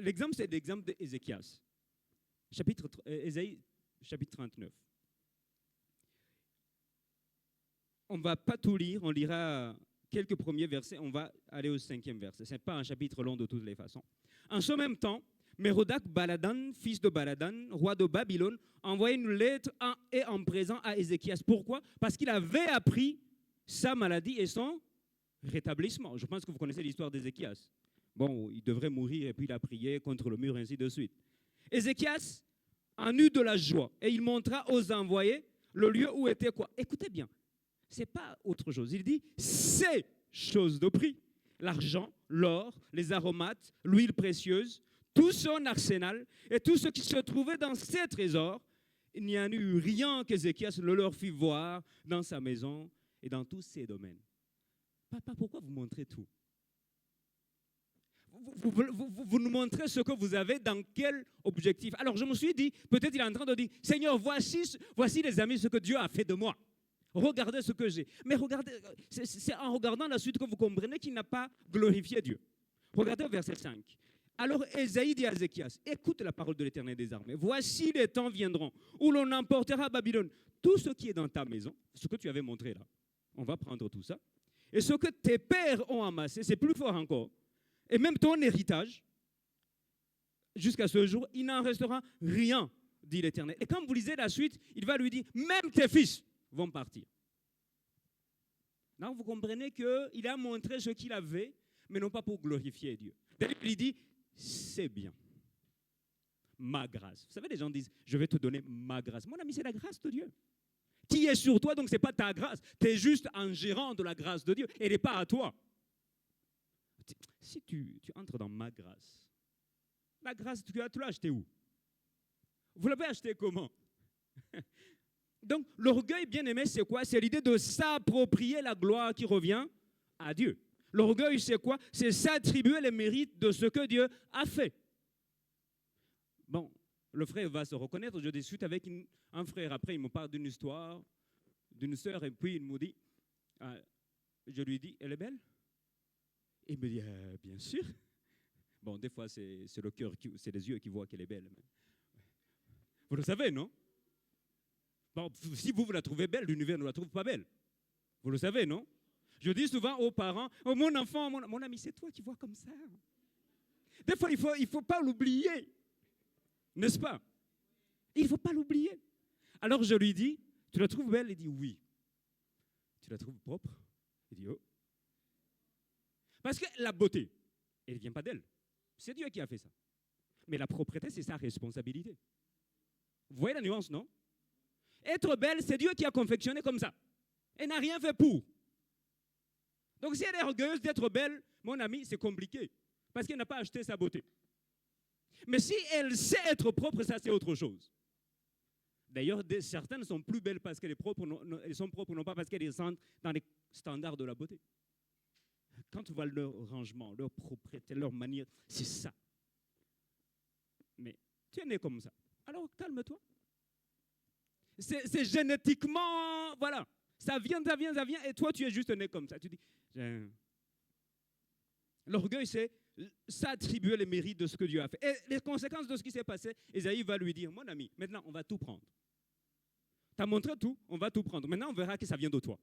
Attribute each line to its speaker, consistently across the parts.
Speaker 1: L'exemple, c'est l'exemple d'Ézéchias, Ésaïe, chapitre 39. On ne va pas tout lire, on lira quelques premiers versets, on va aller au 5e verset. Ce n'est pas un chapitre long de toutes les façons. En ce même temps, Mérodach Baladan, fils de Baladan, roi de Babylone, envoyait une lettre en présent à Ézéchias. Pourquoi? Parce qu'il avait appris sa maladie et son rétablissement. Je pense que vous connaissez l'histoire d'Ézéchias. Bon, il devrait mourir et puis il a prié contre le mur, ainsi de suite. Ézéchias en eut de la joie et il montra aux envoyés le lieu où était quoi? Écoutez bien, ce n'est pas autre chose. Il dit ces choses de prix: l'argent, l'or, les aromates, l'huile précieuse, tout son arsenal et tout ce qui se trouvait dans ses trésors. Il n'y en eut rien qu'Ézéchias le leur fit voir dans sa maison et dans tous ses domaines. Papa, pourquoi vous montrez tout? Vous nous montrez ce que vous avez, dans quel objectif? Alors je me suis dit, peut-être il est en train de dire, Seigneur, voici les amis, ce que Dieu a fait de moi. Regardez ce que j'ai. Mais regardez, c'est en regardant la suite que vous comprenez qu'il n'a pas glorifié Dieu. Regardez au verset 5. Alors Ésaïe dit à Ézéchias, écoute la parole de l'Éternel des armées. Voici les temps viendront où l'on emportera à Babylone tout ce qui est dans ta maison, ce que tu avais montré là. On va prendre tout ça. Et ce que tes pères ont amassé, c'est plus fort encore. Et même ton héritage, jusqu'à ce jour, il n'en restera rien, dit l'Éternel. Et quand vous lisez la suite, il va lui dire, même tes fils vont partir. Donc vous comprenez qu'il a montré ce qu'il avait, mais non pas pour glorifier Dieu. D'ailleurs, il dit, c'est bien. Ma grâce. Vous savez, les gens disent, je vais te donner ma grâce. Mon ami, c'est la grâce de Dieu qui est sur toi, donc ce n'est pas ta grâce. Tu es juste un gérant de la grâce de Dieu. Elle n'est pas à toi. Si tu entres dans ma grâce, la grâce, tu l'as achetée où? Vous l'avez achetée comment? Donc, l'orgueil, bien aimé, c'est quoi? C'est l'idée de s'approprier la gloire qui revient à Dieu. L'orgueil, c'est quoi? C'est s'attribuer les mérites de ce que Dieu a fait. Bon, le frère va se reconnaître. Je discute avec un frère. Après, il me parle d'une histoire, d'une sœur, et puis il me dit, je lui dis, elle est belle? Il me dit, bien sûr. Bon, des fois, c'est le cœur, c'est les yeux qui voient qu'elle est belle. Vous le savez, non? Bon, si vous la trouvez belle, l'univers ne la trouve pas belle. Vous le savez, non? Je dis souvent aux parents, oh, mon enfant, mon ami, c'est toi qui vois comme ça. Des fois, il faut pas l'oublier. N'est-ce pas? Il ne faut pas l'oublier. Alors je lui dis, tu la trouves belle? Il dit oui. Tu la trouves propre? Il dit oh. Parce que la beauté, elle ne vient pas d'elle. C'est Dieu qui a fait ça. Mais la propreté, c'est sa responsabilité. Vous voyez la nuance, non? Être belle, c'est Dieu qui a confectionné comme ça. Elle n'a rien fait pour. Donc si elle est orgueilleuse d'être belle, mon ami, c'est compliqué. Parce qu'elle n'a pas acheté sa beauté. Mais si elle sait être propre, ça c'est autre chose. D'ailleurs, certaines sont plus belles parce qu'elles sont propres, non pas parce qu'elles sont dans les standards de la beauté. Quand tu vois leur rangement, leur propreté, leur manière, c'est ça. Mais tu es né comme ça. Alors calme-toi. C'est génétiquement, voilà. Ça vient, et toi tu es juste né comme ça. Tu dis, l'orgueil c'est s'attribuer les mérites de ce que Dieu a fait. Et les conséquences de ce qui s'est passé, Ésaïe va lui dire, mon ami, maintenant on va tout prendre. Tu as montré tout, on va tout prendre. Maintenant on verra que ça vient de toi.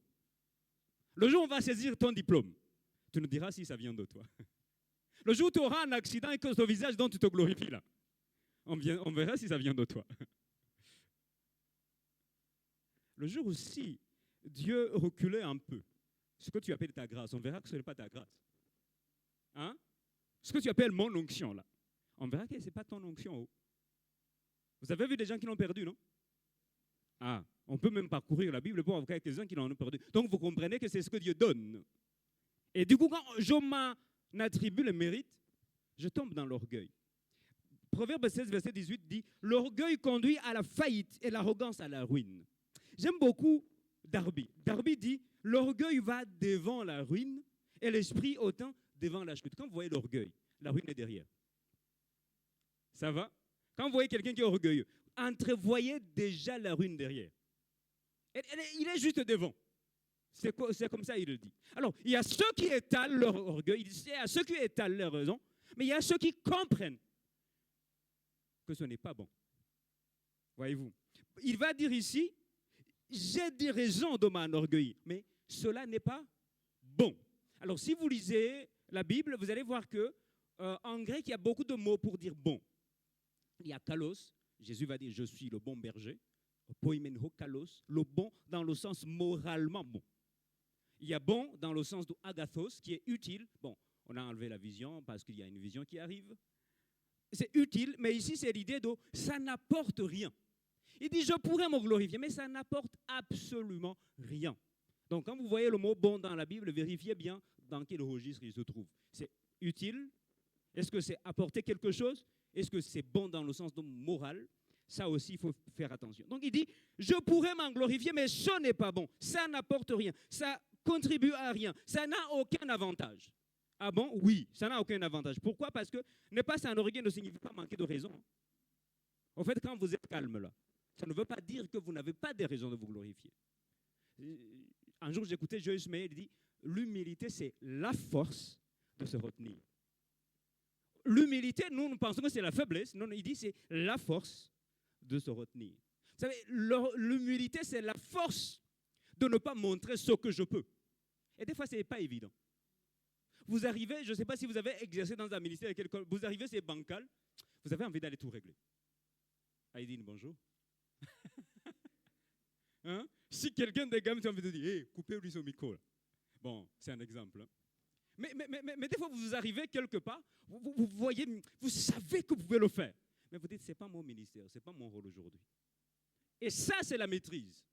Speaker 1: Le jour où on va saisir ton diplôme, tu nous diras si ça vient de toi. Le jour où tu auras un accident et que ton visage dont tu te glorifies là, on verra si ça vient de toi. Le jour où si Dieu reculait un peu, ce que tu appelles ta grâce, on verra que ce n'est pas ta grâce. Hein? Ce que tu appelles mon onction là, on verra que ce n'est pas ton onction. Vous avez vu des gens qui l'ont perdu, non? Ah, on peut même parcourir la Bible pour voir quelques-uns qui l'ont perdu. Donc vous comprenez que c'est ce que Dieu donne. Et du coup, quand je m'en attribue le mérite, je tombe dans l'orgueil. Proverbe 16, verset 18 dit, l'orgueil conduit à la faillite et l'arrogance à la ruine. J'aime beaucoup Darby. Darby dit, l'orgueil va devant la ruine et l'esprit autant devant la chute. Quand vous voyez l'orgueil, la ruine est derrière. Ça va? Quand vous voyez quelqu'un qui est orgueilleux, entrevoyez déjà la ruine derrière. Il est juste devant. C'est comme ça il le dit. Alors, il y a ceux qui étalent leur orgueil, il y a ceux qui étalent leur raison, Mais il y a ceux qui comprennent que ce n'est pas bon. Voyez-vous? Il va dire ici, j'ai des raisons de m'enorgueillir, mais cela n'est pas bon. Alors, si vous lisez la Bible, vous allez voir que en grec, il y a beaucoup de mots pour dire bon. Il y a kalos, Jésus va dire je suis le bon berger. Poimenho kalos, le bon dans le sens moralement bon. Il y a bon dans le sens de agathos, qui est utile. Bon, on a enlevé la vision parce qu'il y a une vision qui arrive. C'est utile, mais ici c'est l'idée de ça n'apporte rien. Il dit je pourrais me glorifier, mais ça n'apporte absolument rien. Donc quand vous voyez le mot bon dans la Bible, vérifiez bien dans quel registre il se trouve. C'est utile? Est-ce que c'est apporter quelque chose? Est-ce que c'est bon dans le sens de moral? Ça aussi, il faut faire attention. Donc il dit, je pourrais m'en glorifier, mais ce n'est pas bon. Ça n'apporte rien. Ça contribue à rien. Ça n'a aucun avantage. Ah bon? Oui, ça n'a aucun avantage. Pourquoi? Parce que ne pas s'enorgueillir ne signifie pas manquer de raison. En fait, quand vous êtes calme là, ça ne veut pas dire que vous n'avez pas des raisons de vous glorifier. Un jour, j'écoutais Joyce Meyer, il dit, l'humilité, c'est la force de se retenir. L'humilité, nous pensons que c'est la faiblesse. Non, il dit, c'est la force de se retenir. Vous savez, l'humilité, c'est la force de ne pas montrer ce que je peux. Et des fois, ce n'est pas évident. Vous arrivez, je ne sais pas si vous avez exercé dans un ministère, vous arrivez, c'est bancal, vous avez envie d'aller tout régler. Aïdine, bonjour. Hein? Si quelqu'un des gammes, tu as envie de dire, hey, coupez-lui son micro. Bon, c'est un exemple. Hein? Mais des fois, vous arrivez quelque part, vous voyez, vous savez que vous pouvez le faire. Mais vous dites, ce n'est pas mon ministère, ce n'est pas mon rôle aujourd'hui. Et ça, c'est la maîtrise.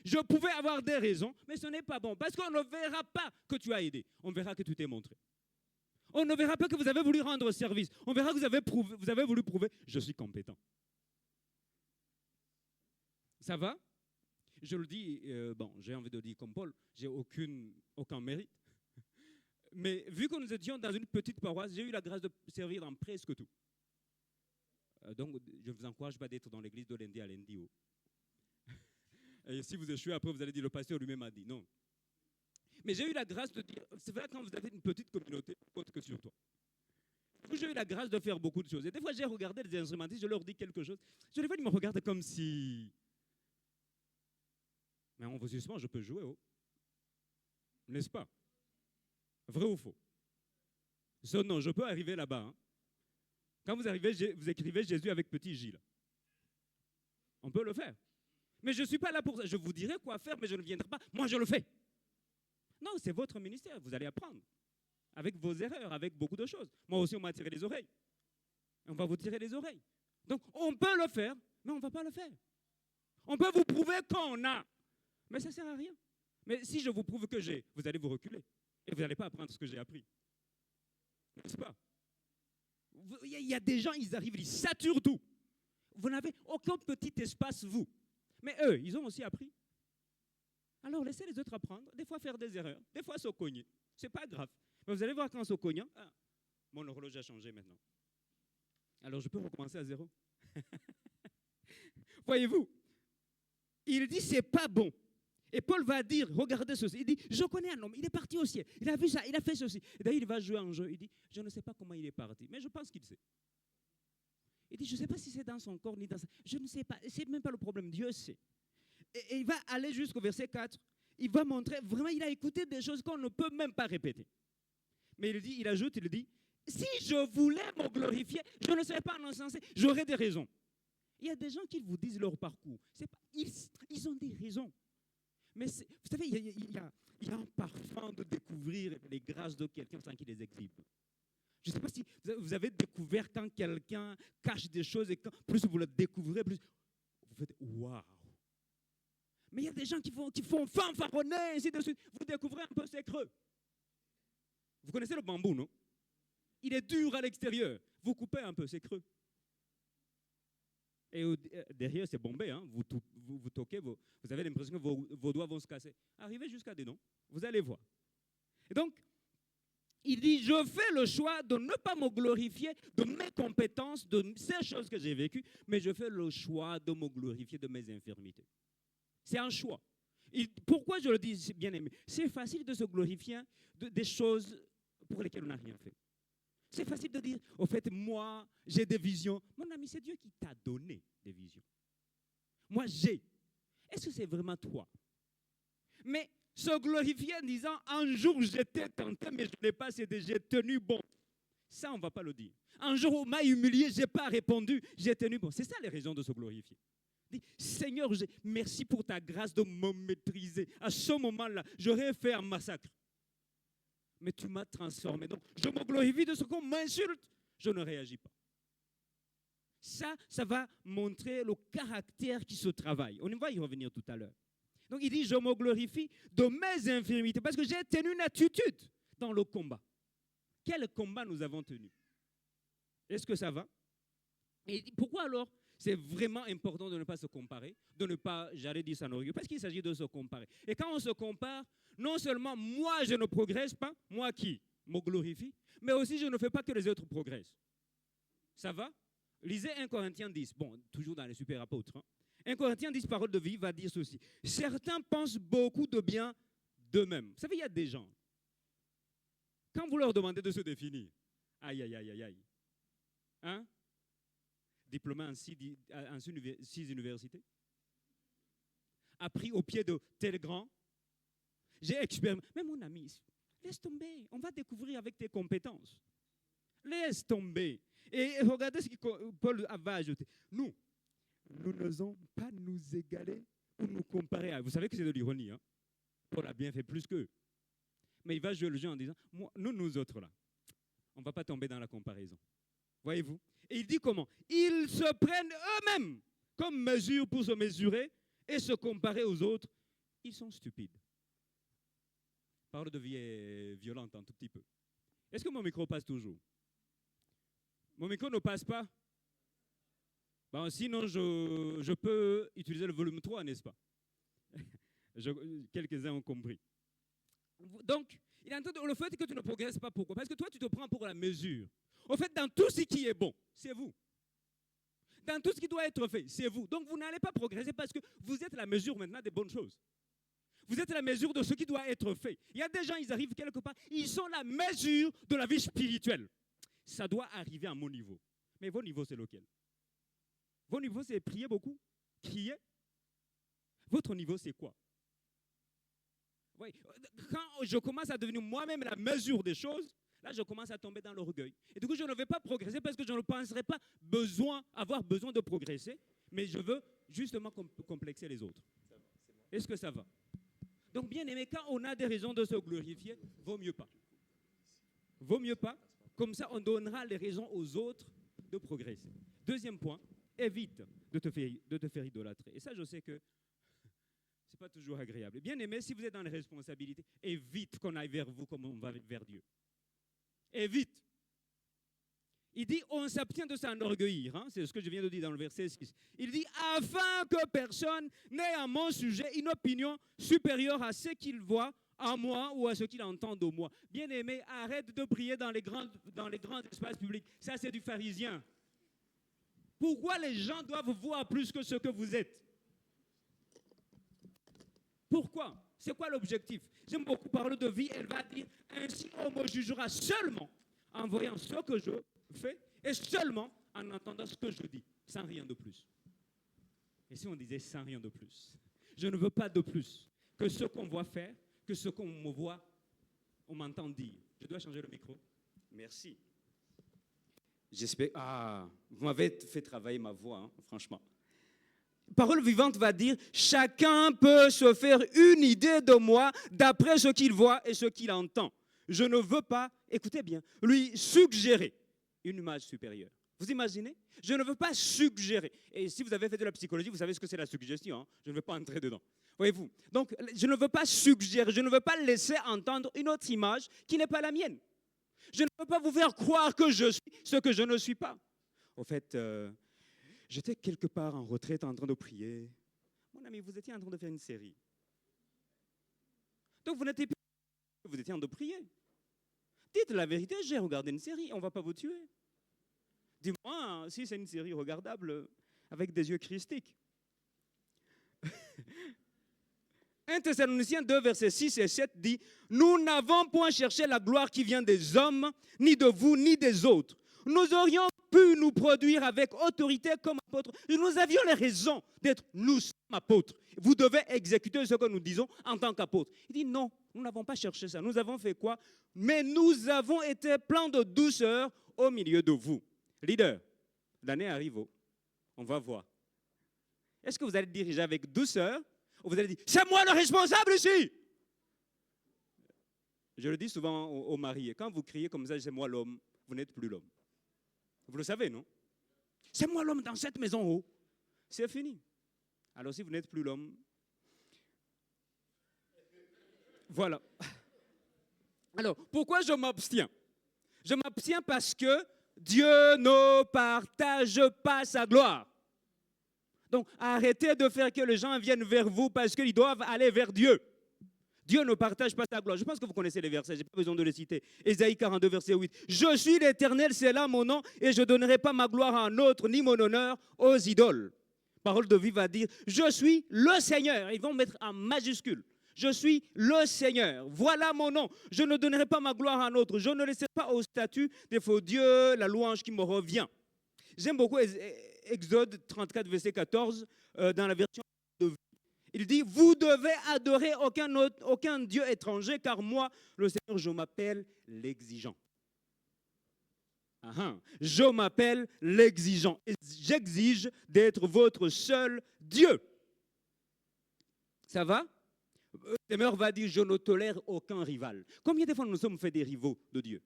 Speaker 1: Je pouvais avoir des raisons, mais ce n'est pas bon. Parce qu'on ne verra pas que tu as aidé. On verra que tu t'es montré. On ne verra pas que vous avez voulu rendre service. On verra que vous avez voulu prouver, je suis compétent. Ça va? Je le dis, bon, j'ai envie de dire comme Paul, j'ai aucun mérite. Mais vu que nous étions dans une petite paroisse, j'ai eu la grâce de servir dans presque tout. Donc, je ne vous encourage pas d'être dans l'église de lundi à lundi. Oh. Et si vous échouez, après, vous allez dire, le pasteur lui-même a dit non. Mais j'ai eu la grâce de dire, c'est vrai, quand vous avez une petite communauté, autre que sur toi. J'ai eu la grâce de faire beaucoup de choses. Et des fois, j'ai regardé les instrumentistes, je leur dis quelque chose. Je les vois, ils me regardent comme si... Mais en justement, je peux jouer, oh. N'est-ce pas? Vrai ou faux? Non, je peux arriver là-bas. Hein. Quand vous arrivez, vous écrivez Jésus avec petit J. Là. On peut le faire. Mais je ne suis pas là pour ça. Je vous dirai quoi faire, mais je ne viendrai pas. Moi, je le fais. Non, c'est votre ministère. Vous allez apprendre. Avec vos erreurs, avec beaucoup de choses. Moi aussi, on m'a tiré les oreilles. On va vous tirer les oreilles. Donc, on peut le faire, mais on ne va pas le faire. On peut vous prouver qu'on a. Mais ça ne sert à rien. Mais si je vous prouve que j'ai, vous allez vous reculer. Et vous n'allez pas apprendre ce que j'ai appris. N'est-ce pas? Il y a des gens, ils arrivent, ils saturent tout. Vous n'avez aucun petit espace, vous. Mais eux, ils ont aussi appris. Alors, laissez les autres apprendre. Des fois, faire des erreurs. Des fois, se cogner. Ce n'est pas grave. Mais vous allez voir qu'en se cognant, mon horloge a changé maintenant. Alors, je peux recommencer à zéro. Voyez-vous, il dit, c'est pas bon. Et Paul va dire, regardez ceci. Il dit, je connais un homme, il est parti au ciel. Il a vu ça, il a fait ceci. Et d'ailleurs, il va jouer un jeu. Il dit, je ne sais pas comment il est parti, mais je pense qu'il sait. Il dit, je ne sais pas si c'est dans son corps ni dans sa... Je ne sais pas, c'est même pas le problème, Dieu sait. Et il va aller jusqu'au verset 4. Il va montrer, vraiment, il a écouté des choses qu'on ne peut même pas répéter. Mais il ajoute, il dit, si je voulais me glorifier, je ne serais pas un insensé, j'aurais des raisons. Il y a des gens qui vous disent leur parcours. Pas, ils ont des raisons. Mais vous savez, il y a un parfum de découvrir les grâces de quelqu'un sans qu'il les exhibe. Je ne sais pas si vous avez découvert quand quelqu'un cache des choses et quand plus vous le découvrez, plus vous faites waouh. Mais il y a des gens qui font fanfaronner, ainsi de suite. Vous découvrez un peu ses creux. Vous connaissez le bambou, non? Il est dur à l'extérieur. Vous coupez un peu ses creux. Et derrière, c'est bombé. Hein? Vous toquez, vous avez l'impression que vos doigts vont se casser. Arrivez jusqu'à des noms. Vous allez voir. Et donc, il dit, je fais le choix de ne pas me glorifier de mes compétences, de ces choses que j'ai vécues, mais je fais le choix de me glorifier de mes infirmités. C'est un choix. Pourquoi je le dis, bien aimé? C'est facile de se glorifier des choses pour lesquelles on n'a rien fait. C'est facile de dire, au fait, moi, j'ai des visions. Mon ami, c'est Dieu qui t'a donné des visions. Moi, j'ai. Est-ce que c'est vraiment toi? Mais se glorifier en disant, un jour, j'étais tenté, mais je n'ai pas cédé, j'ai tenu bon. Ça, on ne va pas le dire. Un jour, on m'a humilié, je n'ai pas répondu, j'ai tenu bon. C'est ça les raisons de se glorifier. Dis, Seigneur, merci pour ta grâce de me maîtriser. À ce moment-là, j'aurais fait un massacre. Mais tu m'as transformé. Donc, je me glorifie de ce qu'on m'insulte. Je ne réagis pas. Ça va montrer le caractère qui se travaille. On va y revenir tout à l'heure. Donc, il dit, je me glorifie de mes infirmités parce que j'ai tenu une attitude dans le combat. Quel combat nous avons tenu? Est-ce que ça va? Et pourquoi alors c'est vraiment important de ne pas se comparer, de ne pas, j'allais dire s'enorgueillir, parce qu'il s'agit de se comparer. Et quand on se compare, non seulement moi je ne progresse pas, moi qui me glorifie, mais aussi je ne fais pas que les autres progressent. Ça va? Lisez 1 Corinthiens 10, bon, toujours dans les super apôtres. 1 Corinthiens 10, parole de vie, va dire ceci. Certains pensent beaucoup de bien d'eux-mêmes. Vous savez, il y a des gens, quand vous leur demandez de se définir, aïe, aïe, aïe, aïe, aïe, hein? Diplômé en 6 universités, appris au pied de tel grand, j'ai expérimenté. Mais mon ami, laisse tomber, on va découvrir avec tes compétences. Laisse tomber. Et regardez ce que Paul va ajouter. Nous n'osons pas nous égaler ou nous comparer à. Vous savez que c'est de l'ironie, hein? Paul a bien fait plus qu'eux. Mais il va jouer le jeu en disant, nous autres là, on ne va pas tomber dans la comparaison. Voyez-vous? Et il dit comment? Ils se prennent eux-mêmes comme mesure pour se mesurer et se comparer aux autres. Ils sont stupides. Parole de vie est violente un tout petit peu. Est-ce que mon micro passe toujours? Mon micro ne passe pas? Bon, sinon, je peux utiliser le volume 3, n'est-ce pas? Quelques-uns ont compris. Donc, il entend le fait que tu ne progresses pas. Pourquoi? Parce que toi, tu te prends pour la mesure. Au fait, dans tout ce qui est bon, c'est vous. Dans tout ce qui doit être fait, c'est vous. Donc, vous n'allez pas progresser parce que vous êtes la mesure maintenant des bonnes choses. Vous êtes la mesure de ce qui doit être fait. Il y a des gens, ils arrivent quelque part, ils sont la mesure de la vie spirituelle. Ça doit arriver à mon niveau. Mais vos niveaux, c'est lequel? Vos niveaux, c'est prier beaucoup, crier. Votre niveau, c'est quoi? Oui. Quand je commence à devenir moi-même la mesure des choses, là, je commence à tomber dans l'orgueil. Et du coup, je ne vais pas progresser parce que je ne penserai pas avoir besoin de progresser, mais je veux justement complexer les autres. Est-ce que ça va? Donc, bien aimé, quand on a des raisons de se glorifier, vaut mieux pas. Vaut mieux pas. Comme ça, on donnera les raisons aux autres de progresser. Deuxième point, évite de te faire idolâtrer. Et ça, je sais que ce n'est pas toujours agréable. Bien aimé, si vous êtes dans les responsabilités, évite qu'on aille vers vous comme on va vers Dieu. Évite. Il dit, on s'abstient de s'enorgueillir. Hein? C'est ce que je viens de dire dans le verset 6. Il dit, afin que personne n'ait à mon sujet une opinion supérieure à ce qu'il voit en moi ou à ce qu'il entend de moi. Bien aimé, arrête de prier dans les grands espaces publics. Ça, c'est du pharisien. Pourquoi les gens doivent voir plus que ce que vous êtes? Pourquoi? C'est quoi l'objectif? J'aime beaucoup parler de vie. Elle va dire, ainsi on me jugera seulement en voyant ce que je fais et seulement en entendant ce que je dis, sans rien de plus. Et si on disait sans rien de plus? Je ne veux pas de plus que ce qu'on voit faire, que ce qu'on me voit, on m'entend dire. Je dois changer le micro. Merci. J'espère. Ah, vous m'avez fait travailler ma voix, hein, franchement. Parole vivante va dire, chacun peut se faire une idée de moi d'après ce qu'il voit et ce qu'il entend. Je ne veux pas, écoutez bien, lui suggérer une image supérieure. Vous imaginez? Je ne veux pas suggérer. Et si vous avez fait de la psychologie, vous savez ce que c'est la suggestion. Hein? Je ne vais pas entrer dedans. Voyez-vous? Donc, je ne veux pas suggérer, je ne veux pas laisser entendre une autre image qui n'est pas la mienne. Je ne veux pas vous faire croire que je suis ce que je ne suis pas. Au fait, j'étais quelque part en retraite en train de prier. Mon ami, vous étiez en train de faire une série. Donc, vous n'étiez plus... Vous étiez en train de prier. Dites la vérité, j'ai regardé une série, on ne va pas vous tuer. Dis-moi si c'est une série regardable avec des yeux christiques. 1 Thessaloniciens 2, versets 6 et 7 dit « Nous n'avons point cherché la gloire qui vient des hommes, ni de vous, ni des autres. Nous aurions pu nous produire avec autorité comme apôtres. Nous avions les raisons d'être, nous sommes apôtres. Vous devez exécuter ce que nous disons en tant qu'apôtres. » Il dit non, nous n'avons pas cherché ça. Nous avons fait quoi? Mais nous avons été pleins de douceur au milieu de vous. Leader, l'année arrive, on va voir. Est-ce que vous allez diriger avec douceur ou vous allez dire, c'est moi le responsable ici? Je le dis souvent aux mariés, quand vous criez comme ça, c'est moi l'homme, vous n'êtes plus l'homme. Vous le savez, non? C'est moi l'homme dans cette maison haut. C'est fini. Alors si vous n'êtes plus l'homme, voilà. Alors, pourquoi je m'abstiens? Je m'abstiens parce que Dieu ne partage pas sa gloire. Donc, arrêtez de faire que les gens viennent vers vous parce qu'ils doivent aller vers Dieu. Dieu ne partage pas sa gloire. Je pense que vous connaissez les versets, je n'ai pas besoin de les citer. Ésaïe 42, verset 8. Je suis l'Éternel, c'est là mon nom, et je ne donnerai pas ma gloire à un autre, ni mon honneur aux idoles. Parole de vie va dire, je suis le Seigneur. Ils vont mettre en majuscule. Je suis le Seigneur. Voilà mon nom. Je ne donnerai pas ma gloire à un autre. Je ne laisserai pas au statut des faux dieux la louange qui me revient. J'aime beaucoup Exode 34, verset 14, dans la version de vie. Il dit, vous devez adorer aucun Dieu étranger, car moi, le Seigneur, je m'appelle l'exigeant. Je m'appelle l'exigeant. Et j'exige d'être votre seul Dieu. Ça va? Le Seigneur va dire, je ne tolère aucun rival. Combien de fois nous sommes fait des rivaux de Dieu?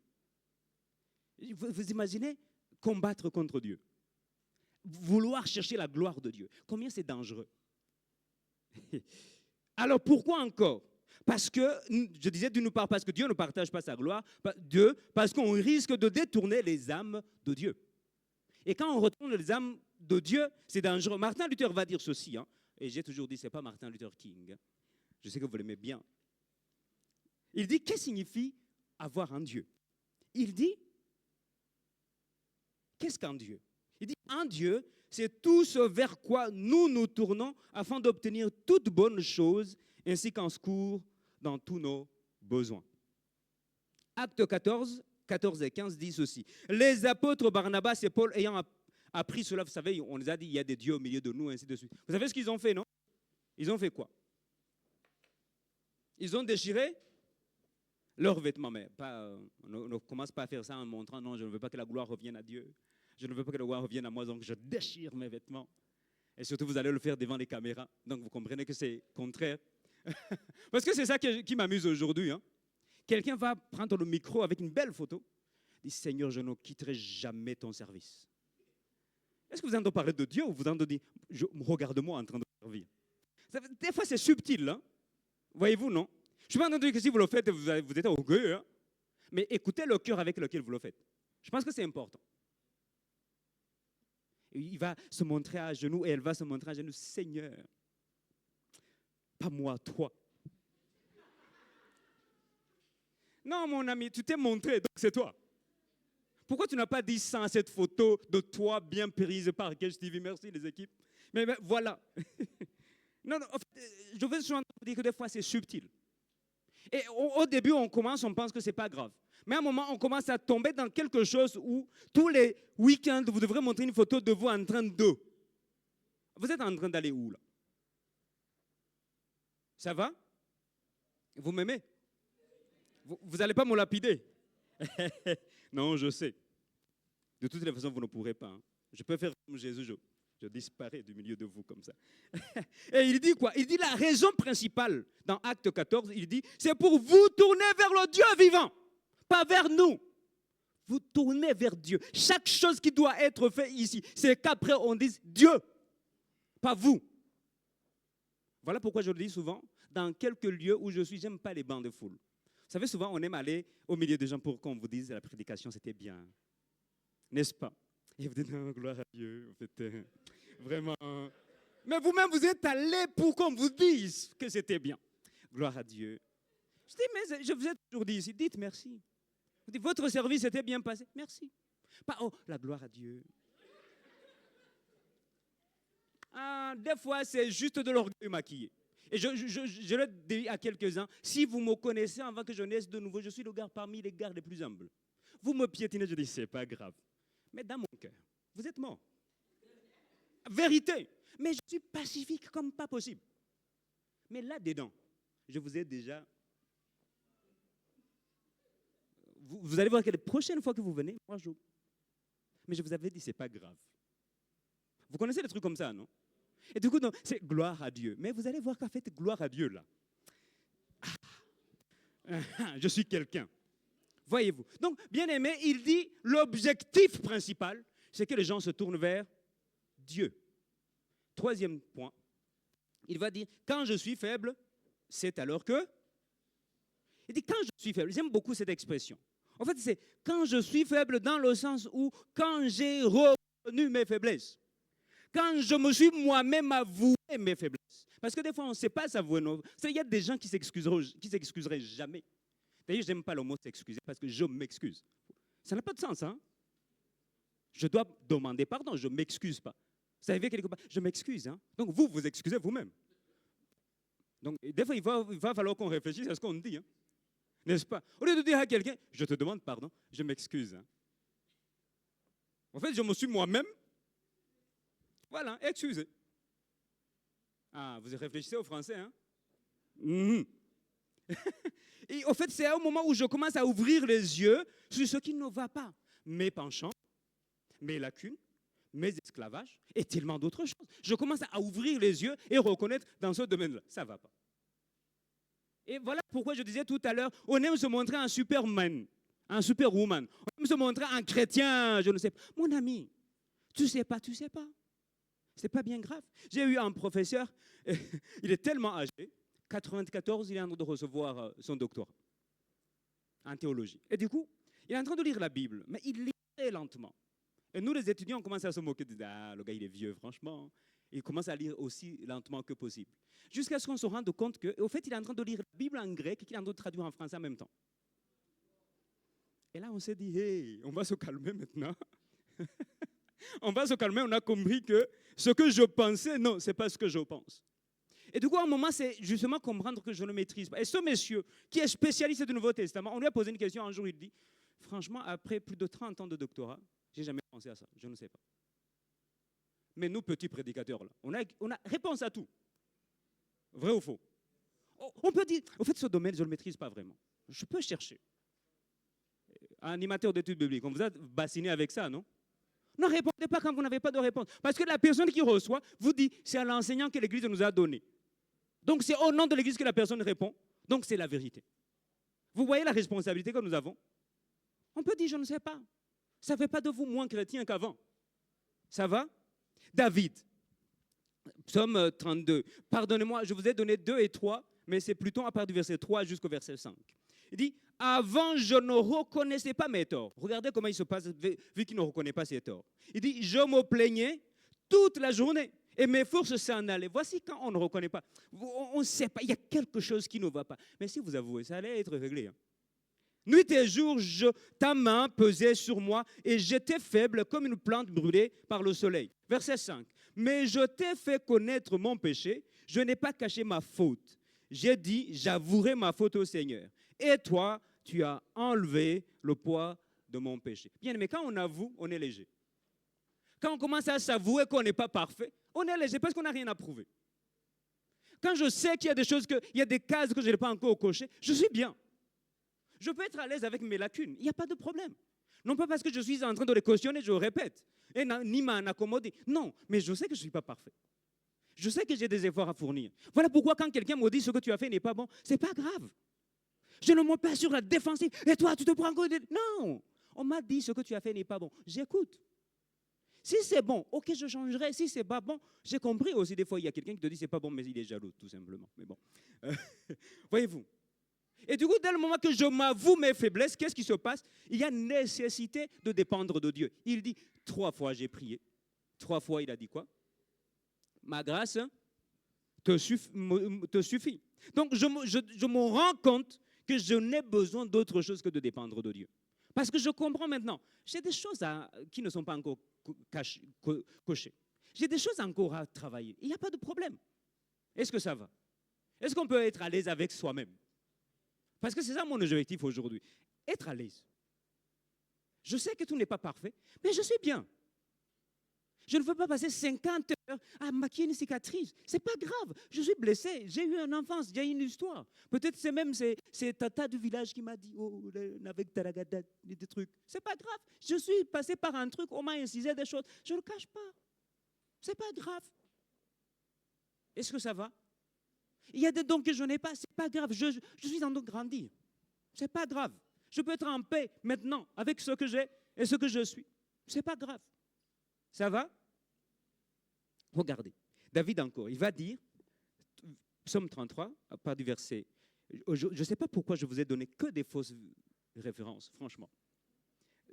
Speaker 1: Vous imaginez combattre contre Dieu? Vouloir chercher la gloire de Dieu. Combien c'est dangereux? Alors pourquoi encore? Parce que, je disais d'une part, parce que Dieu ne partage pas sa gloire, parce qu'on risque de détourner les âmes de Dieu. Et quand on retourne les âmes de Dieu, c'est dangereux. Martin Luther va dire ceci, et j'ai toujours dit, ce n'est pas Martin Luther King. Je sais que vous l'aimez bien. Il dit, qu'est-ce que signifie avoir un Dieu? Il dit, qu'est-ce qu'un Dieu? Il dit, un Dieu, c'est tout ce vers quoi nous nous tournons afin d'obtenir toute bonne chose, ainsi qu'un secours dans tous nos besoins. Acte 14, 14 et 15 dit ceci. Les apôtres Barnabas et Paul ayant appris cela, vous savez, on les a dit, il y a des dieux au milieu de nous, ainsi de suite. Vous savez ce qu'ils ont fait, non? Ils ont fait quoi? Ils ont déchiré leurs vêtements, mais on ne commence pas à faire ça en montrant, non, je ne veux pas que la gloire revienne à Dieu. Je ne veux pas que la gloire revienne à moi, donc je déchire mes vêtements. Et surtout, vous allez le faire devant les caméras. Donc, vous comprenez que c'est contraire. Parce que c'est ça qui m'amuse aujourd'hui. Quelqu'un va prendre le micro avec une belle photo. Il dit, Seigneur, je ne quitterai jamais ton service. Est-ce que vous entendez parler de Dieu ou vous entendez, regarde-moi en train de servir? Des fois, c'est subtil. Voyez-vous, non? Je ne suis pas entendu que si vous le faites, vous êtes orgueilleux. Mais écoutez le cœur avec lequel vous le faites. Je pense que c'est important. Il va se montrer à genoux et elle va se montrer à genoux. Seigneur, pas moi, toi. Non, mon ami, tu t'es montré, donc c'est toi. Pourquoi tu n'as pas dit ça à cette photo de toi bien prise par Cash TV? Merci les équipes. Mais voilà. Non, en fait, je veux juste dire que des fois c'est subtil. Et au début, on pense que ce n'est pas grave. Mais à un moment, on commence à tomber dans quelque chose où tous les week-ends, vous devrez montrer une photo de vous en train de... Vous êtes en train d'aller où, là? Ça va? Vous m'aimez? Vous n'allez pas me lapider? Non, je sais. De toutes les façons, vous ne pourrez pas. Je peux faire comme Jésus, je disparais du milieu de vous comme ça. Et il dit quoi? Il dit la raison principale dans Acte 14, il dit, c'est pour vous tourner vers le Dieu vivant. Pas vers nous. Vous tournez vers Dieu. Chaque chose qui doit être faite ici, c'est qu'après on dise Dieu, pas vous. Voilà pourquoi je le dis souvent, dans quelques lieux où je suis, j'aime pas les bancs de foule. Vous savez, souvent on aime aller au milieu des gens pour qu'on vous dise la prédication, c'était bien. N'est-ce pas? Et vous dites, non, gloire à Dieu, en fait, vraiment. Mais vous-même, vous êtes allé pour qu'on vous dise que c'était bien. Gloire à Dieu. Je dis, mais je vous ai toujours dit ici, dites merci. Vous dites, votre service était bien passé. Merci. Pas, oh, la gloire à Dieu. Des fois, c'est juste de l'orgueil maquillé. Et je le dis à quelques-uns, si vous me connaissez avant que je naisse de nouveau, je suis le gars parmi les gars les plus humbles. Vous me piétinez, je dis, c'est pas grave. Mais dans mon cœur, vous êtes mort. Vérité. Mais je suis pacifique comme pas possible. Mais là-dedans, je vous ai déjà... Vous allez voir que la prochaine fois que vous venez, moi je... Mais je vous avais dit, c'est pas grave. Vous connaissez des trucs comme ça, non? Et du coup, c'est gloire à Dieu. Mais vous allez voir qu'en fait, gloire à Dieu, là. Je suis quelqu'un. Voyez-vous. Donc, bien aimé, il dit, l'objectif principal, c'est que les gens se tournent vers Dieu. Troisième point, il va dire, quand je suis faible, c'est alors que... Il dit, quand je suis faible, j'aime beaucoup cette expression. En fait, c'est quand je suis faible dans le sens où, quand j'ai reconnu mes faiblesses, quand je me suis moi-même avoué mes faiblesses. Parce que des fois, on ne sait pas s'avouer. Il y a des gens qui s'excuseraient jamais. D'ailleurs, je n'aime pas le mot s'excuser parce que je m'excuse. Ça n'a pas de sens, hein? Je dois demander pardon, je ne m'excuse pas. Vous savez quelque part, je m'excuse, hein? Donc vous, vous excusez vous-même. Donc des fois, il va falloir qu'on réfléchisse à ce qu'on dit, hein? N'est-ce pas? Au lieu de dire à quelqu'un, je te demande pardon, je m'excuse. Hein? En fait, je me suis moi-même, voilà, excusé. Ah, vous réfléchissez au français, hein? Et en fait, c'est au moment où je commence à ouvrir les yeux sur ce qui ne va pas. Mes penchants, mes lacunes, mes esclavages et tellement d'autres choses. Je commence à ouvrir les yeux et reconnaître dans ce domaine-là, ça ne va pas. Et voilà pourquoi je disais tout à l'heure, on aime se montrer un superman, un superwoman. On aime se montrer un chrétien, je ne sais pas. Mon ami, tu sais pas, tu sais pas. C'est pas bien grave. J'ai eu un professeur, il est tellement âgé, 94, il est en train de recevoir son doctorat en théologie. Et du coup, il est en train de lire la Bible, mais il lit très lentement. Et nous, les étudiants, on commence à se moquer. Ah, le gars, il est vieux, franchement. Il commence à lire aussi lentement que possible. Jusqu'à ce qu'on se rende compte qu'au fait, il est en train de lire la Bible en grec et qu'il est en train de traduire en français en même temps. Et là, on s'est dit, hey, on va se calmer maintenant. On va se calmer, on a compris que ce que je pensais, non, ce n'est pas ce que je pense. Et du coup, à un moment, c'est justement comprendre que je ne maîtrise pas. Et ce monsieur, qui est spécialiste du Nouveau Testament, on lui a posé une question un jour, il dit, franchement, après plus de 30 ans de doctorat, je n'ai jamais pensé à ça, je ne sais pas. Mais nous, petits prédicateurs, là, on a réponse à tout. Vrai ou faux? On peut dire, en fait, ce domaine, je ne le maîtrise pas vraiment. Je peux chercher. Animateur d'études bibliques, on vous a bassiné avec ça, non? Ne répondez pas quand vous n'avez pas de réponse. Parce que la personne qui reçoit vous dit, c'est à l'enseignant que l'Église nous a donné. Donc c'est au nom de l'Église que la personne répond. Donc c'est la vérité. Vous voyez la responsabilité que nous avons? On peut dire, je ne sais pas. Ça ne fait pas de vous moins chrétien qu'avant. Ça va? David, Psaume 32. Pardonnez-moi, je vous ai donné 2 et 3, mais c'est plutôt à partir du verset 3 jusqu'au verset 5. Il dit, avant je ne reconnaissais pas mes torts. Regardez comment il se passe, vu qu'il ne reconnaît pas ses torts. Il dit, je me plaignais toute la journée et mes forces s'en allaient. Voici quand on ne reconnaît pas. On ne sait pas, il y a quelque chose qui ne va pas. Mais si vous avouez, ça allait être réglé. Hein. Nuit et jour, ta main pesait sur moi et j'étais faible comme une plante brûlée par le soleil. Verset 5. Mais je t'ai fait connaître mon péché, je n'ai pas caché ma faute. J'ai dit, j'avouerai ma faute au Seigneur. Et toi, tu as enlevé le poids de mon péché. Bien, mais quand on avoue, on est léger. Quand on commence à s'avouer qu'on n'est pas parfait, on est léger parce qu'on n'a rien à prouver. Quand je sais qu'il y a des choses, il y a des cases que je n'ai pas encore cochées, je suis bien. Je peux être à l'aise avec mes lacunes, il n'y a pas de problème. Non pas parce que je suis en train de les cautionner, je répète, et ni m'en accommoder. Non, mais je sais que je ne suis pas parfait. Je sais que j'ai des efforts à fournir. Voilà pourquoi quand quelqu'un me dit ce que tu as fait n'est pas bon, ce n'est pas grave. Je ne monte pas sur la défensive. Et toi, tu te prends encore. Non, on m'a dit ce que tu as fait n'est pas bon. J'écoute. Si c'est bon, ok, je changerai. Si c'est pas bon, j'ai compris aussi des fois, il y a quelqu'un qui te dit c'est pas bon, mais il est jaloux, tout simplement. Mais bon, voyez-vous. Et du coup, dès le moment que je m'avoue mes faiblesses, qu'est-ce qui se passe? Il y a nécessité de dépendre de Dieu. Il dit, 3 fois j'ai prié. 3 fois, il a dit quoi? Ma grâce te suffit. Donc, je me rends compte que je n'ai besoin d'autre chose que de dépendre de Dieu. Parce que je comprends maintenant, j'ai des choses qui ne sont pas encore cochées. J'ai des choses encore à travailler. Il n'y a pas de problème. Est-ce que ça va? Est-ce qu'on peut être à l'aise avec soi-même? Parce que c'est ça mon objectif aujourd'hui. Être à l'aise. Je sais que tout n'est pas parfait, mais je suis bien. Je ne veux pas passer 50 heures à maquiller une cicatrice. Ce n'est pas grave. Je suis blessé. J'ai eu une enfance. J'ai une histoire. Peut-être c'est Tata du village qui m'a dit, oh, avec Taragada, des trucs. Ce n'est pas grave. Je suis passé par un truc. On m'a incisé des choses. Je ne le cache pas. Ce n'est pas grave. Est-ce que ça va? Il y a des dons que je n'ai pas. Ce n'est pas grave. Je suis en train de grandir. Ce n'est pas grave. Je peux être en paix maintenant avec ce que j'ai et ce que je suis. Ce n'est pas grave. Ça va? Regardez. David encore, il va dire, Psaume 33, à part du verset, je ne sais pas pourquoi je vous ai donné que des fausses références, franchement.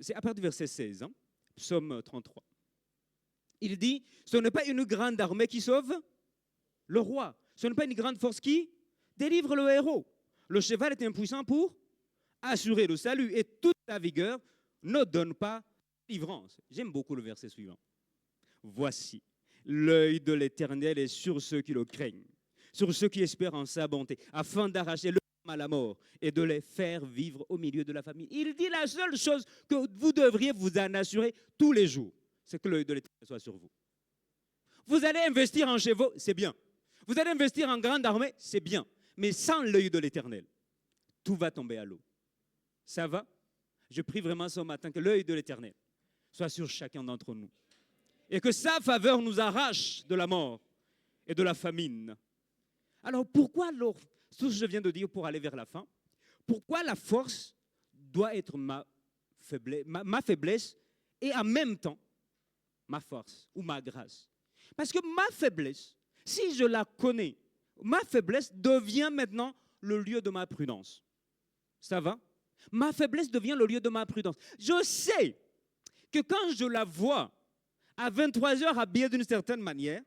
Speaker 1: C'est à part du verset 16, hein, Psaume 33. Il dit, ce n'est pas une grande armée qui sauve le roi. Ce n'est pas une grande force qui délivre le héros. Le cheval est impuissant pour assurer le salut et toute sa vigueur ne donne pas délivrance. J'aime beaucoup le verset suivant. Voici, l'œil de l'Éternel est sur ceux qui le craignent, sur ceux qui espèrent en sa bonté, afin d'arracher l'homme à la mort et de les faire vivre au milieu de la famille. Il dit la seule chose que vous devriez vous en assurer tous les jours, c'est que l'œil de l'Éternel soit sur vous. Vous allez investir en chevaux, c'est bien. Vous allez investir en grande armée, c'est bien. Mais sans l'œil de l'Éternel, tout va tomber à l'eau. Ça va? Je prie vraiment ce matin que l'œil de l'Éternel soit sur chacun d'entre nous. Et que sa faveur nous arrache de la mort et de la famine. Alors pourquoi, tout ce que je viens de dire pour aller vers la fin, pourquoi la force doit être ma faiblesse et en même temps ma force ou ma grâce? Parce que ma faiblesse, si je la connais, ma faiblesse devient maintenant le lieu de ma prudence. Ça va? Ma faiblesse devient le lieu de ma prudence. Je sais que quand je la vois à 23 heures habillée d'une certaine manière,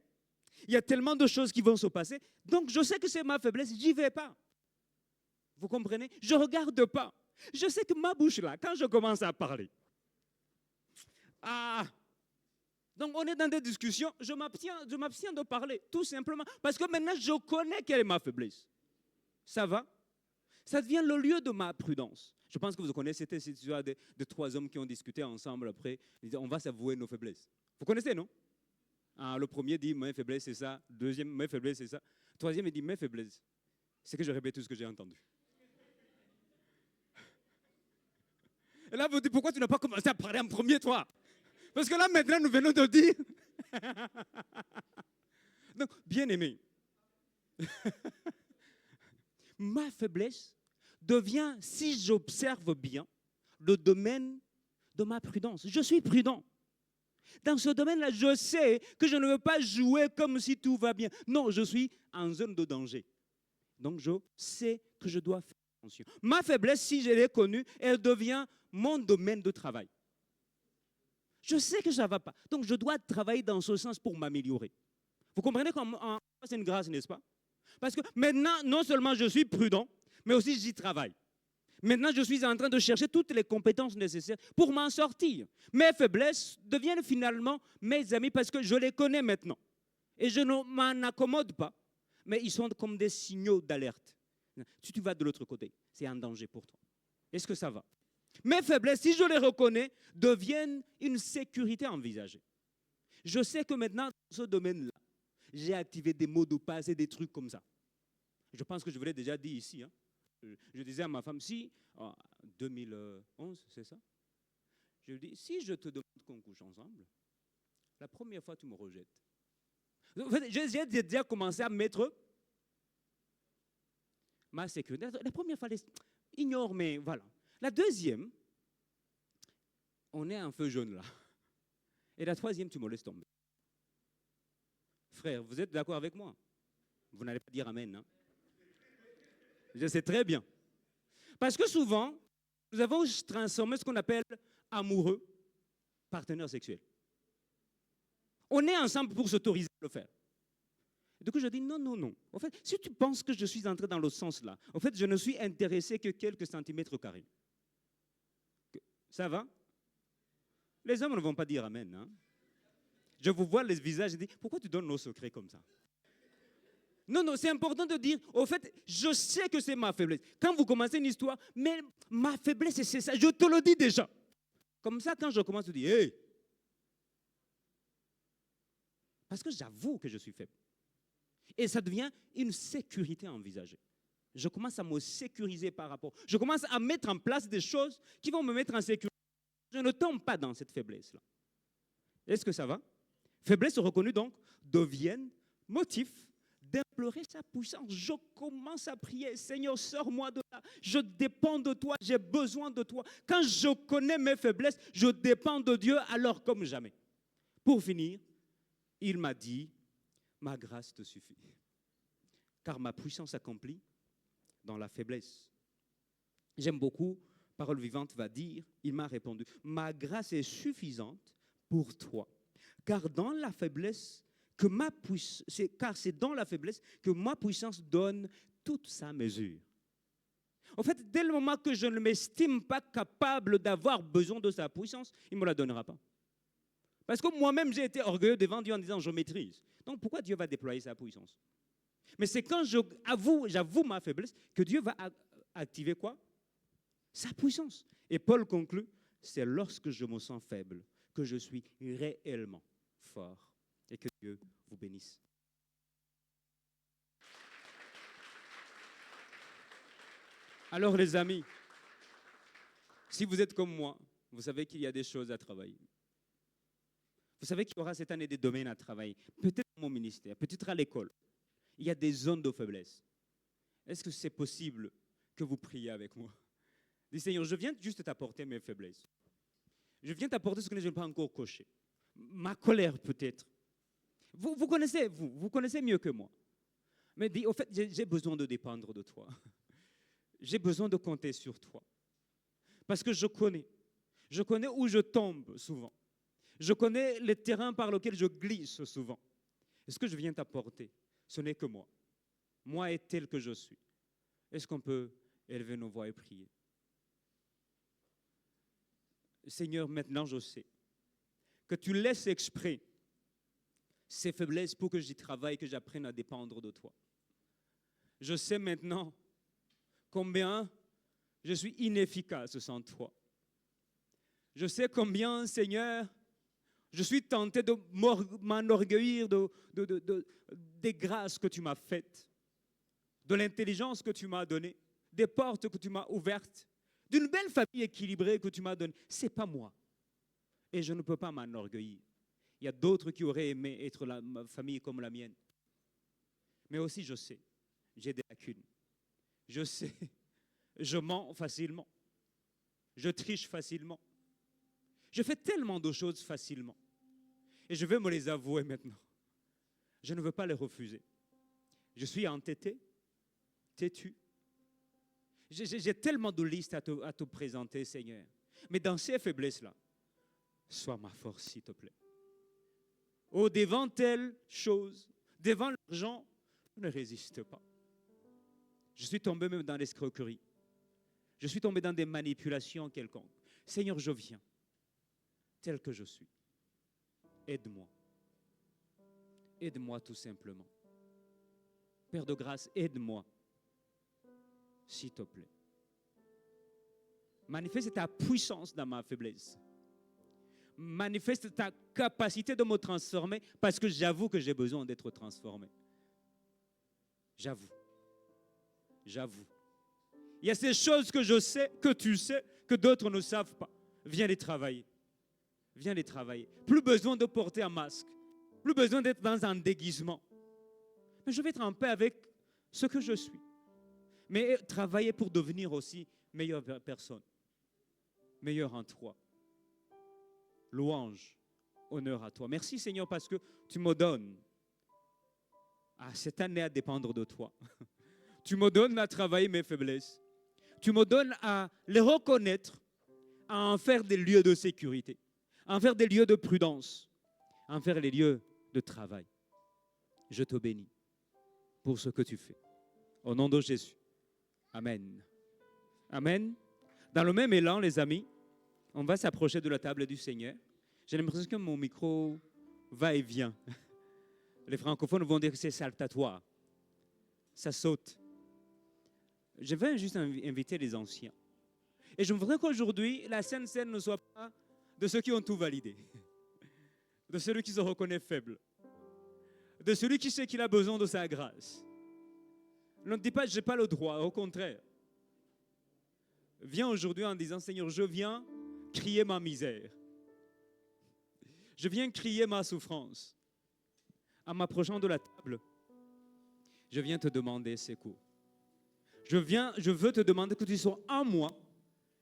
Speaker 1: il y a tellement de choses qui vont se passer. Donc, je sais que c'est ma faiblesse, j'y vais pas. Vous comprenez? Je ne regarde pas. Je sais que ma bouche là, quand je commence à parler, donc on est dans des discussions, je m'abstiens de parler, tout simplement. Parce que maintenant, je connais quelle est ma faiblesse. Ça va? Ça devient le lieu de ma prudence. Je pense que vous connaissez cette histoire de trois hommes qui ont discuté ensemble après. Ils disaient, on va s'avouer nos faiblesses. Vous connaissez, non? Le premier dit, mes faiblesses, c'est ça. Le deuxième, mes faiblesses, c'est ça. Le troisième, il dit, mes faiblesses, c'est que je répète tout ce que j'ai entendu. Et là, vous dites, pourquoi tu n'as pas commencé à parler en premier, toi? Parce que là, maintenant, nous venons de dire. Donc, bien aimé, ma faiblesse devient, si j'observe bien, le domaine de ma prudence. Je suis prudent. Dans ce domaine-là, je sais que je ne veux pas jouer comme si tout va bien. Non, je suis en zone de danger. Donc, je sais que je dois faire attention. Ma faiblesse, si je l'ai connue, elle devient mon domaine de travail. Je sais que ça ne va pas. Donc, je dois travailler dans ce sens pour m'améliorer. Vous comprenez comment c'est une grâce, n'est-ce pas? Parce que maintenant, non seulement je suis prudent, mais aussi j'y travaille. Maintenant, je suis en train de chercher toutes les compétences nécessaires pour m'en sortir. Mes faiblesses deviennent finalement mes amis parce que je les connais maintenant. Et je ne m'en accommode pas. Mais ils sont comme des signaux d'alerte. Si tu vas de l'autre côté, c'est un danger pour toi. Est-ce que ça va? Mes faiblesses, si je les reconnais, deviennent une sécurité envisagée. Je sais que maintenant, dans ce domaine-là, j'ai activé des mots de passe et des trucs comme ça. Je pense que je vous l'ai déjà dit ici. Hein. Je disais à ma femme, si, en 2011, c'est ça? Je lui dis, si je te demande qu'on couche ensemble, la première fois, tu me rejettes. En fait, j'ai déjà commencé à mettre ma sécurité. La première fois, ignore, mais voilà. La deuxième, on est un feu jaune là. Et la troisième, tu me laisses tomber. Frère, vous êtes d'accord avec moi? Vous n'allez pas dire amen. Hein? Je sais très bien. Parce que souvent, nous avons transformé ce qu'on appelle amoureux, partenaire sexuel. On est ensemble pour s'autoriser à le faire. Du coup, je dis non, non, non. En fait, si tu penses que je suis entré dans le sens là, en fait, je ne suis intéressé que quelques centimètres carrés. Ça va? Les hommes ne vont pas dire amen. Hein? Je vous vois les visages et dis, pourquoi tu donnes nos secrets comme ça? Non, non, c'est important de dire, au fait, je sais que c'est ma faiblesse. Quand vous commencez une histoire, mais ma faiblesse, c'est ça, je te le dis déjà. Comme ça, quand je commence, je dis, hey, parce que j'avoue que je suis faible. Et ça devient une sécurité envisagée. Je commence à me sécuriser par rapport. Je commence à mettre en place des choses qui vont me mettre en sécurité. Je ne tombe pas dans cette faiblesse-là. Est-ce que ça va? Faiblesse reconnue donc deviennent motif d'implorer sa puissance. Je commence à prier, Seigneur, sors-moi de là. Je dépends de toi, j'ai besoin de toi. Quand je connais mes faiblesses, je dépends de Dieu alors comme jamais. Pour finir, il m'a dit, ma grâce te suffit. Car ma puissance s'accomplit dans la faiblesse. J'aime beaucoup, Parole vivante va dire, il m'a répondu, ma grâce est suffisante pour toi. Car dans la faiblesse, car c'est dans la faiblesse que ma puissance donne toute sa mesure. En fait, dès le moment que je ne m'estime pas capable d'avoir besoin de sa puissance, il ne me la donnera pas. Parce que moi-même, j'ai été orgueilleux devant Dieu en disant, je maîtrise. Donc, pourquoi Dieu va déployer sa puissance? Mais c'est quand j'avoue ma faiblesse que Dieu va activer quoi? Sa puissance. Et Paul conclut, c'est lorsque je me sens faible que je suis réellement fort. Et que Dieu vous bénisse. Alors les amis, si vous êtes comme moi, vous savez qu'il y a des choses à travailler. Vous savez qu'il y aura cette année des domaines à travailler. Peut-être dans mon ministère, peut-être à l'école. Il y a des zones de faiblesse. Est-ce que c'est possible que vous priez avec moi? Dis Seigneur, je viens juste t'apporter mes faiblesses. Je viens t'apporter ce que je n'ai pas encore coché. Ma colère peut-être. Vous connaissez mieux que moi. Mais dis, au fait, j'ai besoin de dépendre de toi. J'ai besoin de compter sur toi. Parce que je connais où je tombe souvent. Je connais les terrains par lesquels je glisse souvent. Et ce que je viens t'apporter, ce n'est que moi. Moi est tel que je suis. Est-ce qu'on peut élever nos voix et prier? Seigneur, maintenant je sais que tu laisses exprès ces faiblesses pour que j'y travaille, que j'apprenne à dépendre de toi. Je sais maintenant combien je suis inefficace sans toi. Je sais combien, Seigneur, je suis tenté de m'enorgueillir des grâces que tu m'as faites, de l'intelligence que tu m'as donnée, des portes que tu m'as ouvertes, d'une belle famille équilibrée que tu m'as donnée. Ce n'est pas moi. Et je ne peux pas m'enorgueillir. Il y a d'autres qui auraient aimé être ma famille comme la mienne. Mais aussi, je sais, j'ai des lacunes. Je sais, je mens facilement. Je triche facilement. Je fais tellement de choses facilement. Et je vais me les avouer maintenant. Je ne veux pas les refuser. Je suis entêté, têtu. J'ai tellement de listes à te présenter, Seigneur. Mais dans ces faiblesses-là, sois ma force, s'il te plaît. Oh, devant telle chose, devant l'argent, je ne résiste pas. Je suis tombé même dans l'escroquerie. Je suis tombé dans des manipulations quelconques. Seigneur, je viens, tel que je suis. Aide-moi. Aide-moi tout simplement. Père de grâce, aide-moi, s'il te plaît. Manifeste ta puissance dans ma faiblesse. Manifeste ta capacité de me transformer parce que j'avoue que j'ai besoin d'être transformé. J'avoue. Il y a ces choses que je sais, que tu sais, que d'autres ne savent pas. Viens les travailler. Plus besoin de porter un masque. Plus besoin d'être dans un déguisement. Mais je vais être en paix avec ce que je suis. Mais travailler pour devenir aussi meilleure personne. Meilleure en toi. Louange, honneur à toi. Merci Seigneur parce que tu me donnes cette année à dépendre de toi. Tu me donnes à travailler mes faiblesses. Tu me donnes à les reconnaître, à en faire des lieux de sécurité, à en faire des lieux de prudence, à en faire les lieux de travail. Je te bénis pour ce que tu fais. Au nom de Jésus. Amen. Amen. Dans le même élan, les amis, on va s'approcher de la table du Seigneur. J'ai l'impression que mon micro va et vient. Les francophones vont dire que c'est saltatoire. ça saute. Je vais juste inviter les anciens. Et je voudrais qu'aujourd'hui, la Sainte Seine ne soit pas de ceux qui ont tout validé, de celui qui se reconnaît faible, de celui qui sait qu'il a besoin de sa grâce. Ne dis pas, je n'ai pas le droit, au contraire. Viens aujourd'hui en disant, Seigneur, je viens crier ma misère. Je viens crier ma souffrance. En m'approchant de la table, je viens te demander secours. Je veux te demander que tu sois en moi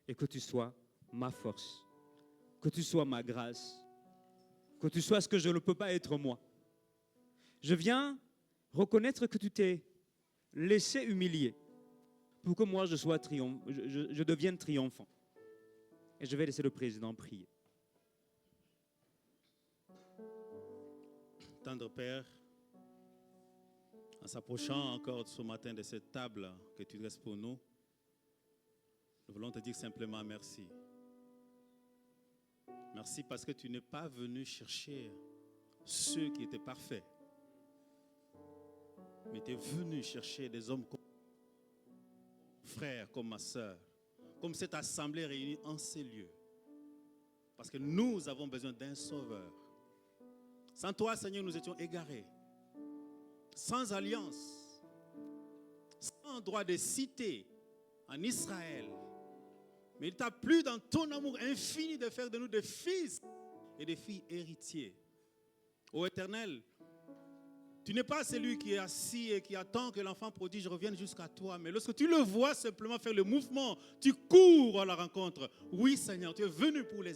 Speaker 1: et que tu sois ma force, que tu sois ma grâce, que tu sois ce que je ne peux pas être moi. Je viens reconnaître que tu t'es laissé humilier pour que moi je devienne triomphant. Et je vais laisser le président prier.
Speaker 2: Tendre Père, en s'approchant encore ce matin de cette table que tu dresses pour nous, nous voulons te dire simplement merci. Merci parce que tu n'es pas venu chercher ceux qui étaient parfaits, mais tu es venu chercher des hommes comme frères, comme ma soeur, comme cette assemblée réunie en ces lieux. Parce que nous avons besoin d'un sauveur. Sans toi, Seigneur, nous étions égarés, sans alliance, sans droit de cité en Israël. Mais il t'a plu dans ton amour infini de faire de nous des fils et des filles héritiers. Ô Éternel, tu n'es pas celui qui est assis et qui attend que l'enfant prodige revienne jusqu'à toi. Mais lorsque tu le vois simplement faire le mouvement, tu cours à la rencontre. Oui, Seigneur, tu es venu pour les